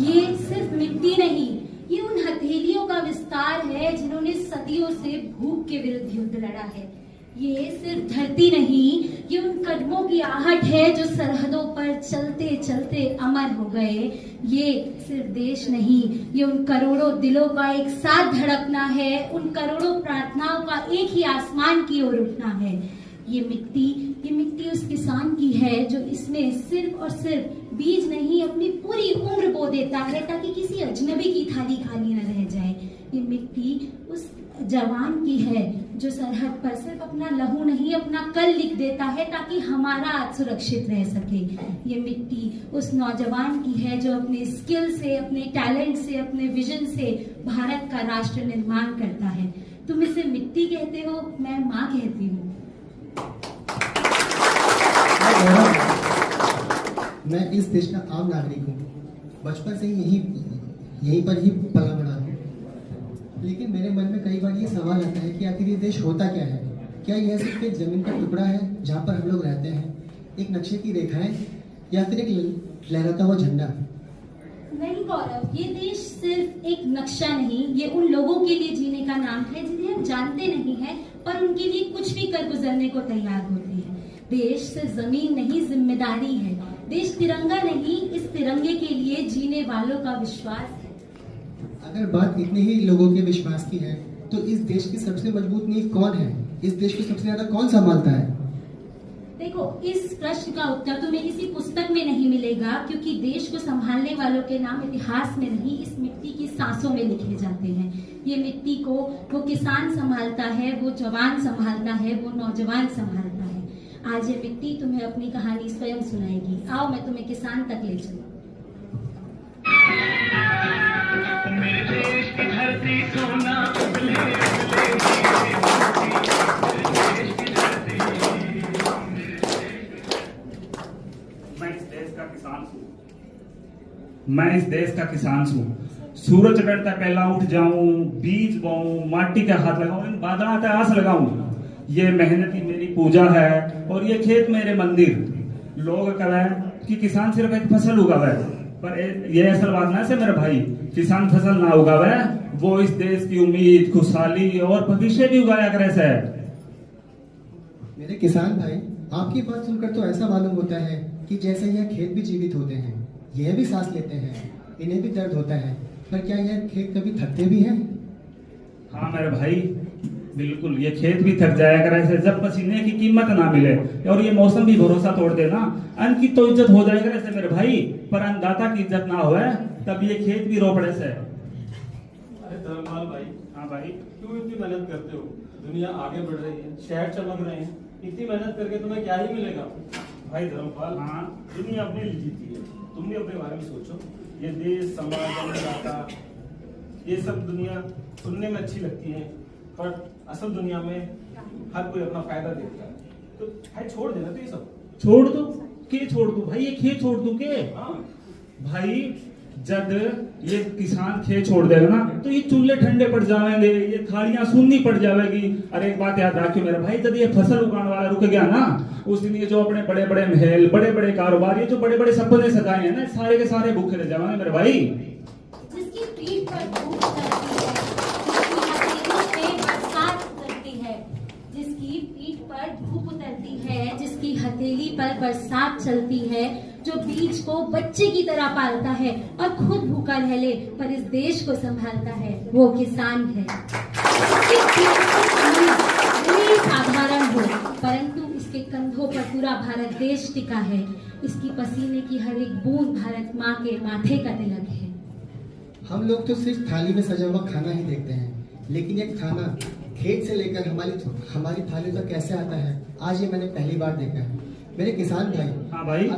ये सिर्फ मिट्टी नहीं, ये उन हथेलियों का विस्तार है जिन्होंने सदियों से भूख के विरुद्ध युद्ध लड़ा है। ये सिर्फ धरती नहीं, ये उन कदमों की आहट है जो सरहदों पर चलते चलते अमर हो गए। ये सिर्फ देश नहीं, ये उन करोड़ों दिलों का एक साथ धड़कना है, उन करोड़ों प्रार्थनाओं का एक ही आसमान की ओर उठना है। ये मिट्टी उस किसान की है जो इसमें सिर्फ और सिर्फ बीज नहीं, अपनी पूरी उम्र बो देता है ताकि किसी अजनबी की थाली खाली न रह जाए। ये मिट्टी उस जवान की है जो सरहद पर सिर्फ अपना लहू नहीं, अपना कल लिख देता है ताकि हमारा आज सुरक्षित रह सके। ये मिट्टी उस नौजवान की है जो अपने स्किल से, अपने टैलेंट से, अपने विजन से भारत का राष्ट्र निर्माण करता है। तुम इसे मिट्टी कहते हो, मैं माँ कहती हूँ। मैं इस देश का आम नागरिक हूँ, बचपन से ही यहीं पर ही पला बड़ा हूँ। लेकिन मेरे मन में कई बार ये सवाल आता है कि आखिर ये देश होता क्या है? क्या यह सिर्फ एक जमीन का टुकड़ा है जहाँ पर हम लोग रहते हैं, एक नक्शे की रेखाएं, या फिर एक लहराता हुआ झंडा? नहीं गौरव, ये देश सिर्फ एक नक्शा नहीं, ये उन लोगों के लिए जीने का नाम है जिन्हें हम जानते नहीं हैं पर उनके लिए कुछ भी कर गुजरने को तैयार होते हैं। देश सिर्फ जमीन नहीं, जिम्मेदारी है। देश तिरंगा नहीं, इस तिरंगे के लिए जीने वालों का विश्वास है। अगर बात इतने ही लोगों के विश्वास की है तो इस देश की सबसे मजबूत नींव कौन है? इस देश को सबसे ज्यादा कौन संभालता है? देखो, इस प्रश्न का उत्तर तुम्हें किसी पुस्तक में नहीं मिलेगा, क्योंकि देश को संभालने वालों के नाम इतिहास में नहीं, इस मिट्टी की सांसों में लिखे जाते हैं। ये मिट्टी को वो किसान संभालता है, वो जवान संभालता है, वो नौजवान संभालता है। आज ये मिट्टी तुम्हें अपनी कहानी स्वयं सुनाएगी। आओ मैं तुम्हें किसान तक ले चलूं। मेरे देश की धरती सोना मैं इस देश का किसान हूँ। सूरज चढ़ता पहला उठ जाऊं, बीज बोऊं, माटी के हाथ लगाऊं, इन बादल आता आस लगाऊं। ये मेहनती मेरी पूजा है और ये खेत मेरे मंदिर। लोग कहे कि किसान सिर्फ एक फसल उगावे, पर ये असल बात ना से मेरे भाई, किसान फसल ना उगावे, वो इस देश की उम्मीद, खुशहाली और भविष्य भी उगाया करे से। मेरे किसान भाई, आपकी बात सुनकर तो ऐसा मालूम होता है कि जैसे यह खेत भी जीवित होते हैं, यह भी सांस लेते हैं, इन्हें भी दर्द होता है, पर क्या यह खेत कभी थकते भी हैं? हाँ मेरे भाई, बिल्कुल, ये खेत भी थक जाया करे से जब पसीने की कीमत ना मिले, और ये मौसम भी भरोसा तोड़ देना। अन्न की तो इज्जत हो जाए करे से मेरे भाई, पर अन्नदाता की इज्जत ना होए तब ये खेत भी रो पड़े से। अरे धर्मपाल भाई, हाँ भाई, क्यों इतनी मेहनत करते हो? दुनिया आगे बढ़ रही है, शहर चमक रहे हैं, इतनी मेहनत करके तुम्हें क्या ही मिलेगा? भाई धर्मपाल, हाँ, दुनिया अपने लिए जीती है, तुम भी अपने बारे में सोचो। ये देश, समाज, अन्नदाता, ये सब दुनिया सुनने में अच्छी लगती है, पर असल दुनिया में हर कोई अपना फायदा देखता है। तो भाई छोड़ देना तो ये सब। छोड़ दो के, छोड़ दो भाई, ये खेत छोड़ दो के? हाँ भाई, जब ये किसान खेत छोड़ देगा ना तो ये चूल्हे ठंडे पड़ जाएंगे, ये थालियां सुननी पड़ जाएगी। अरे एक बात याद रखियो मेरे भाई, जब ये फसल उगाने वाला रुक गया ना, उस दिन ये जो अपने बड़े बड़े महल, बड़े बड़े कारोबार, ये जो बड़े बड़े सपने सजाए हैं ना, सारे के सारे भूखे रह जाएंगे मेरे भाई। जिसकी पीठ पर धूप उतरती है, जिसकी पीठ पर धूप उतरती है, जिसकी हथेली पर बरसात चलती है, जो बीज को बच्चे की तरह पालता है और खुद भूखा रह ले पर इस देश को संभालता है, वो किसान है। साधारण हो, परंतु इसके कंधों पर पूरा भारत देश टिका है। इसकी पसीने की हर एक बूंद भारत माँ के माथे का तिलक है। हम लोग तो सिर्फ थाली में सजा हुआ खाना ही देखते हैं, लेकिन ये खाना खेत से लेकर हमारी थाली तक कैसे आता है, आज ये मैंने पहली बार देखा है। मेरे किसान भाई, हाँ भाई,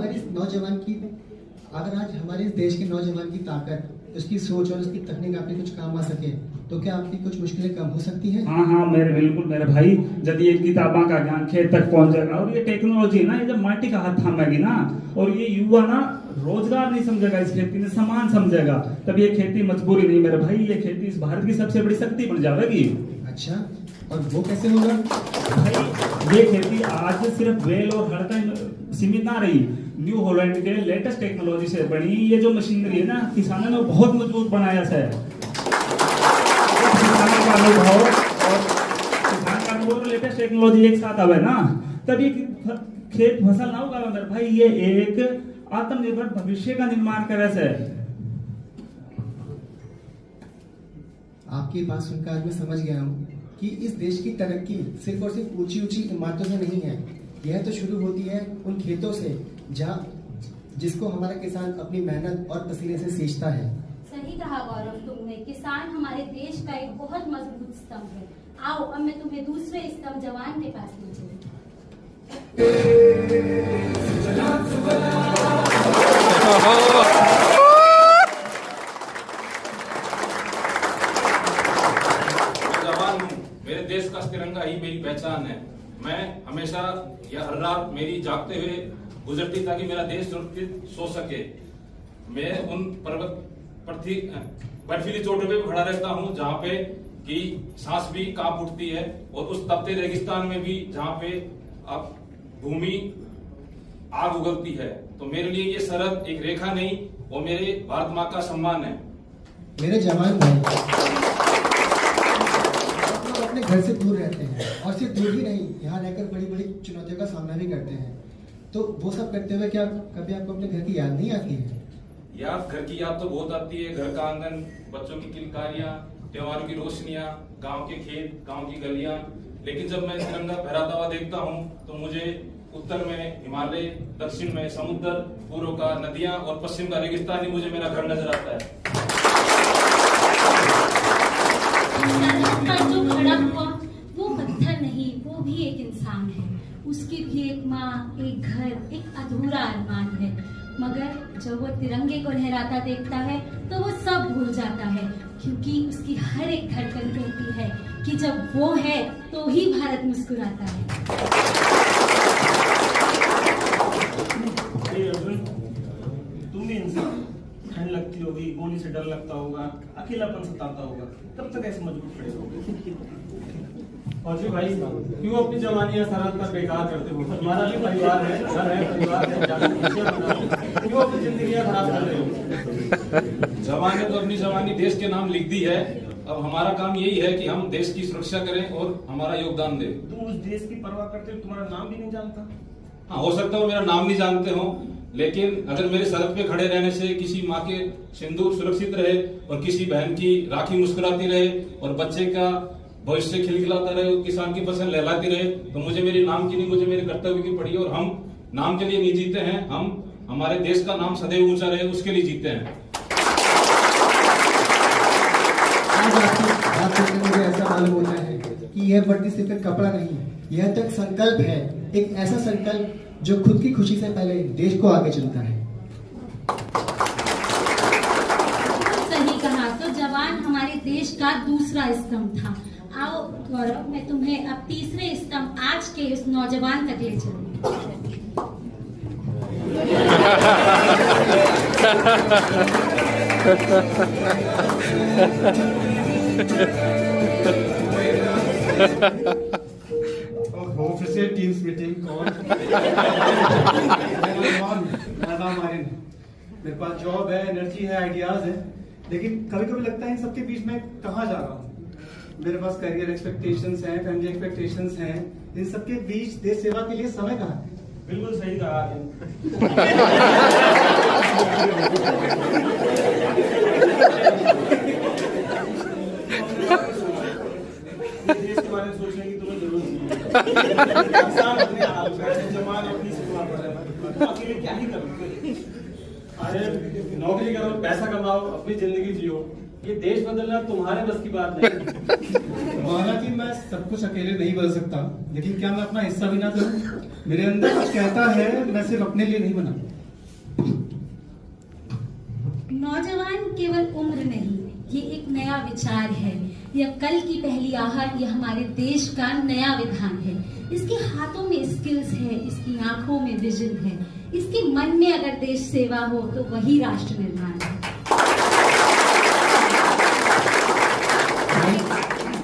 अगर आज हमारे इस देश के नौजवान की ताकत, उसकी सोच और उसकी तकनीक आपके कुछ काम आ सके, तो क्या आपकी कुछ मुश्किलें कम हो सकती हैं? हाँ हाँ बिल्कुल मेरे भाई, जब ये किताबों का ज्ञान खेत तक पहुंचेगा और ये टेक्नोलॉजी ना, ये जब माटी का हाथ थामेगी ना, और ये युवा ना रोजगार नहीं समझेगा, इस खेती में सामान समझेगा, तब ये खेती मजबूरी नहीं मेरे भाई, ये खेती इस भारत की सबसे बड़ी शक्ति बन जाएगी। अच्छा, और वो कैसे होगा? भाई, ये खेती आज सिर्फ बैल और हल तक सीमित ना रही, न्यू हॉलैंड के लेटेस्ट टेक्नोलॉजी से बनी ये जो मशीनरी है ना, किसानों ने बहुत मजबूत बनाया है। किसानों का अनुभव और किसान का अनुभव लेटेस्ट टेक्नोलॉजी एक साथ आवे ना, तभी खेत फसल ना होगा मेरे भाई। ये एक आत्मनिर्भर भविष्य का निर्माण करे से। आपकी बात सुनकर आज मैं समझ गया हूँ कि इस देश की तरक्की सिर्फ और सिर्फ ऊंची ऊंची इमारतों से नहीं है। यह तो शुरू होती है उन खेतों से जिसको हमारा किसान अपनी मेहनत और पसीने से सींचता है। सही कहा गौरव तुमने। किसान हमारे देश का एक बहुत मजबूत स्तंभ है। आओ अब मैं तुम्हें दूसरे स्तंभ जवान के पास ले चलूं। जवान हूँ, मेरे देश का तिरंगा ही मेरी पहचान है। मैं हमेशा या हर रात मेरी जागते हुए गुजरती ताकि मेरा देश सुरक्षित सो सके। मैं उन बर्फीली चोटों पे खड़ा रहता हूँ जहाँ पे कि सांस भी कांप उठती है, और उस तपते रेगिस्तान में भी जहाँ पे अब भूमि आग उगलती है। तो मेरे लिए ये सरहद एक रेखा नहीं, वो मेरे भारत माँ का सम्मान है। मेरे जवान भाई अपने घर से दूर रहते हैं, और सिर्फ दूर ही नहीं, यहाँ रहकर बड़ी बड़ी चुनौतियों का सामना भी करते हैं। तो वो सब करते हुए क्या कभी आपको अपने घर की याद नहीं आती है? यार, घर की याद तो बहुत आती है। घर का आंगन, बच्चों की किलकारियां, त्योहारों की रोशनियां, गांव के खेत, गांव की गलियां। लेकिन जब मैं तिरंगा फहराता हुआ देखता हूं तो मुझे उत्तर में हिमालय, दक्षिण में समुद्र, पूर्व का नदियां और पश्चिम का रेगिस्तान ही मुझे मेरा घर नजर आता है। पर जो खड़ा हुआ वो पत्थर नहीं, वो भी एक इंसान है। उसकी भी एक माँ, एक घर, एक अधूरा अरमान है। मगर जब वो तिरंगे को लहराता देखता है तो वो सब भूल जाता है, क्योंकि उसकी हर एक धड़कन कहती है कि जब वो है तो ही भारत मुस्कुराता है। तुम भी इंसान, ठंड लगती होगी, गोली से डर लगता होगा, अकेलापन सताता होगा, तब तक ऐसे मजबूत खड़े रहोगे। और जी भाई, क्यों अपनी जवानी सरहद पर बेकार करते हो? हमारा भी परिवार है, घर है, परिवार है, क्यों अपनी जिंदगी खराब कर रहे हो? जवान ने तो अपनी जवानी देश के नाम लिख दी है। अब हमारा काम यही है कि हम देश की सुरक्षा करें और हमारा योगदान दें। तुम उस देश की परवाह करते हो, तुम्हारा नाम भी नहीं जानता? हाँ, हो सकता है मेरा नाम नहीं जानते हो, लेकिन अगर मेरे सरहद पे खड़े रहने से किसी माँ के सिंदूर सुरक्षित रहे, और किसी बहन की राखी मुस्कुराती रहे, और बच्चे का भविष्य खिलखिलाता रहे, और किसान की फसल लहलाती रहे, तो मुझे मेरी नाम की नहीं, मुझे मेरे कर्तव्य की पड़ी। और हम नाम के लिए नहीं जीते हैं, हम हमारे देश का नाम सदैव ऊंचा रहे उसके लिए जीते हैं। आज आपकी बात सुनकर मुझे ऐसा मालूम होता है कि यह बढ़ती सिर्फ एक कपड़ा नहीं, यह तो एक संकल्प है, एक ऐसा संकल्प जो खुद की खुशी से पहले देश को आगे चलता है। सही कहा। तो जवान हमारे देश का दूसरा स्तंभ था। आओ गौरव, मैं तुम्हें अब तीसरे स्तंभ आज के इस नौजवान तक ले चलूंगी। फिर से टीम्स मीटिंग कौन? मेरे पास जॉब है, एनर्जी है, आइडियाज है, लेकिन कभी कभी लगता है इन सबके बीच में कहाँ जा रहा हूँ। मेरे पास करियर एक्सपेक्टेशंस हैं, फैमिली एक्सपेक्टेशंस हैं, इन सबके बीच देश सेवा के लिए समय कहाँ है? बिल्कुल सही कहा। देश के बारे में सोचने की तुम्हें जरूरत नहीं है। इंसान अपने आप में, जवान अपनी सेवा कर रहे हैं, अकेले क्या ही करोगे? अरे नौकरी करो, पैसा कमाओ, अपनी जिंदगी जियो। ये देश बदलना तुम्हारे बस की बात नहीं। हालांकि मैं सब कुछ अकेले नहीं बदल सकता, लेकिन क्या मैं अपना हिस्सा भी ना करूं? मेरे अंदर कुछ कहता है, मैं सिर्फ अपने लिए नहीं बना। नौजवान केवल उम्र नहीं, ये एक नया विचार है। यह कल की पहली आहट, यह हमारे देश का नया विधान है। इसके हाथों में स्किल्स है, इसकी आंखों में विजन है, इसके मन में अगर देश सेवा हो तो वही राष्ट्र निर्माण है।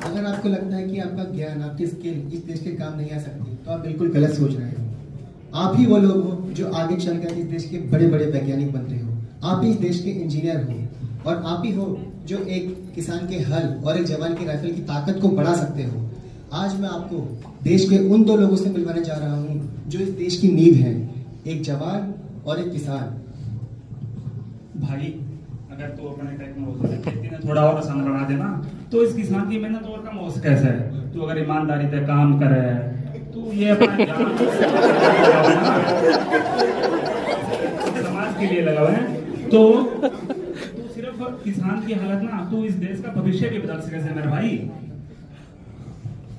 अगर आपको लगता है कि आपका ज्ञान, आपकी स्किल इस देश के काम नहीं आ सकती, तो आप बिल्कुल गलत सोच रहे हो। आप ही वो लोग हो जो आगे चलकर इस देश के बड़े बड़े वैज्ञानिक बन रहे हो। आप ही इस देश के इंजीनियर हो और आप ही हो जो एक किसान के हल और एक जवान की राइफल की ताकत को बढ़ा सकते हो। आज मैं आपको देश के उन दो लोगों से मिलवाने जा रहा हूँ जो इस देश की नींव है, एक जवान और एक किसान। भाई अगर तू अपने टेक्नोलॉजी से खेती में थोड़ा और आसान बना देना तो इस किसान की मेहनत और कम हो कैसे है। तू अगर ईमानदारी से काम करे, तू ये अपना ज्ञान समाज के लिए लगाओ है तो तू सिर्फ किसान की हालत ना, तू इस देश का भविष्य भी बदल सके मेरे भाई।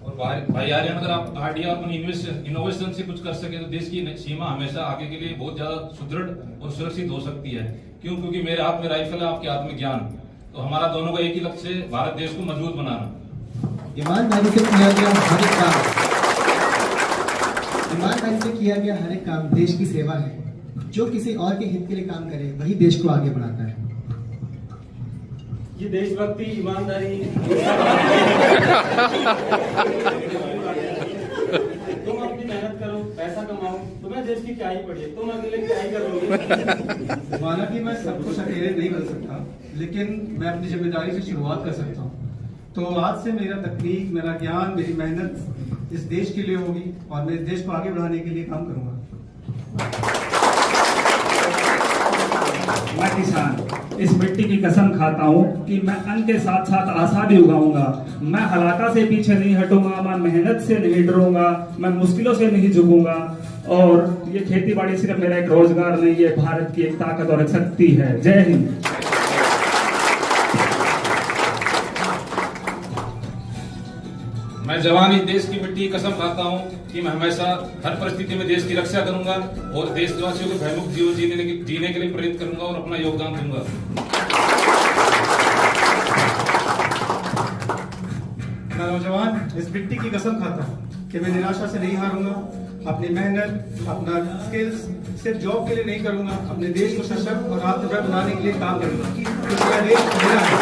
और भाई यार अगर आप आइडिया और इनोवेशन से कुछ कर सके तो देश की सीमा हमेशा आगे के लिए बहुत ज्यादा सुदृढ़ और सुरक्षित हो सकती है। क्यों? क्योंकि मेरे हाथ में राइफल है, आपके हाथ में ज्ञान। तो हमारा दोनों का एक ही लक्ष्य है, भारत देश को मजबूत बनाना। ईमानदारी से किया गया हर एक काम, ईमानदारी से किया गया हर एक काम देश की सेवा है। जो किसी और के हित के लिए काम करे वही देश को आगे बढ़ाता है। ये देशभक्ति, ईमानदारी तुम अपनी मेहनत करो, पैसा कमाओ, तुम्हें देश की क्या ही पड़ी है, तुम अकेले क्या ही करोगे। माना कि मैं सब कुछ अकेले नहीं बन सकता, लेकिन मैं अपनी जिम्मेदारी से शुरुआत कर सकता हूँ। तो आज से मेरा तकनीक, मेरा ज्ञान, मेरी मेहनत इस देश के लिए होगी और मैं इस देश को आगे बढ़ाने के लिए काम करूंगा। मैं किसान इस मिट्टी की कसम खाता हूँ कि मैं अन्न के साथ साथ आशा भी उगाऊंगा। मैं हलाका से पीछे नहीं हटूंगा, मैं मेहनत से नहीं डरूंगा, मैं मुश्किलों से नहीं झुकूंगा। और ये खेती बाड़ी सिर्फ मेरा एक रोजगार नहीं, ये भारत की एक ताकत और एक शक्ति है। जय हिंद। मैं जवान इस देश की मिट्टी की कसम खाता हूँ कि मैं हमेशा हर परिस्थिति में देश की रक्षा करूंगा और देशवासियों को भयमुक्त जीवन जीने के लिए प्रेरित करूंगा और अपना योगदान दूंगा। मैं नौजवान इस मिट्टी की कसम खाता हूँ कि मैं निराशा से नहीं हारूंगा। अपनी मेहनत, अपना स्किल्स सिर्फ जॉब के लिए नहीं करूंगा, अपने देश को सशक्त और आत्मनिर्भर बनाने के लिए काम करूंगा, क्योंकि मेरा देश मेरा है।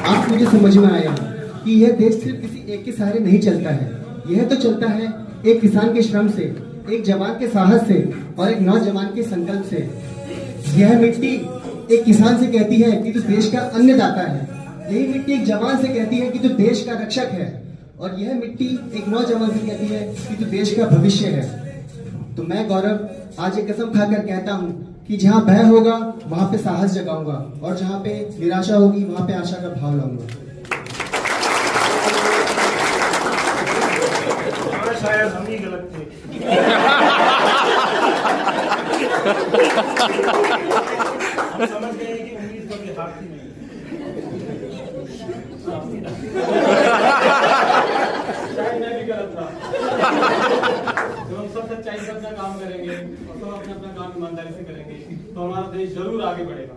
आज मुझे समझ में आया कि यह देश सिर्फ किसी एक के सहारे नहीं चलता है, यह तो चलता है एक किसान के श्रम से, एक जवान के साहस से और एक नौजवान के संकल्प से। यह मिट्टी एक किसान से कहती है कि तू देश का अन्नदाता है, यही मिट्टी एक जवान से कहती है कि तू देश का रक्षक है, और यह मिट्टी एक नौजवान से कहती है कि तू देश का भविष्य है। तो मैं गौरव आज एक कसम खाकर कहता हूँ कि जहाँ भय होगा वहां पे साहस जगाऊंगा और जहाँ पे निराशा होगी वहां पे आशा का भाव लाऊंगा। शायद हम ही गलत थे। हम समझ गए कि उम्मीद कभी हारती नहीं। शायद मैं भी गलत था। जब हम सब सच्चाई से अपना काम करेंगे और सब अपने अपना काम ईमानदारी से करेंगे तो हमारा देश जरूर आगे बढ़ेगा।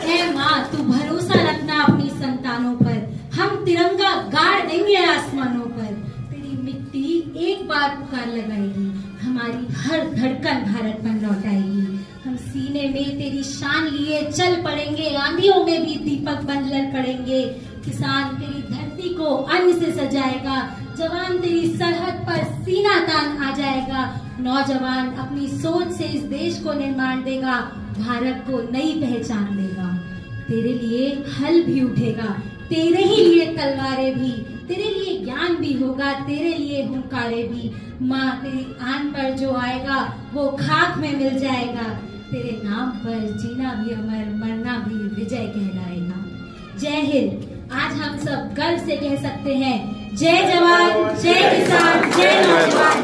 ऐ माँ, तू भरोसा रखना अपनी संतानों पर, हम तिरंगा गाड़ देंगे आसमानों पर। तेरी मिट्टी एक बार पुकार लगाएगी, हमारी हर धड़कन भारत पर लौटाएगी। हम सीने में तेरी शान लिए चल पड़ेंगे, आंधियों में भी दीपक बन लड़ पड़ेंगे। किसान तेरी धरती को अन्न से सजाएगा, जवान तेरी सरहद पर सीना तान आ जाएगा। नौजवान अपनी सोच से इस देश को निर्माण देगा, भारत को नई पहचान देगा। तेरे लिए हल भी उठेगा, तेरे ही लिए तलवारें भी, तेरे लिए ज्ञान भी होगा, तेरे लिए हुंकारे भी। माँ, तेरी आन पर जो आएगा वो खाक में मिल जाएगा। तेरे नाम पर जीना भी अमर, मरना भी विजय कहलाएगा। जय हिंद। आज हम सब गर्व से कह सकते हैं, जय जवान, जय किसान, जय नौजवान।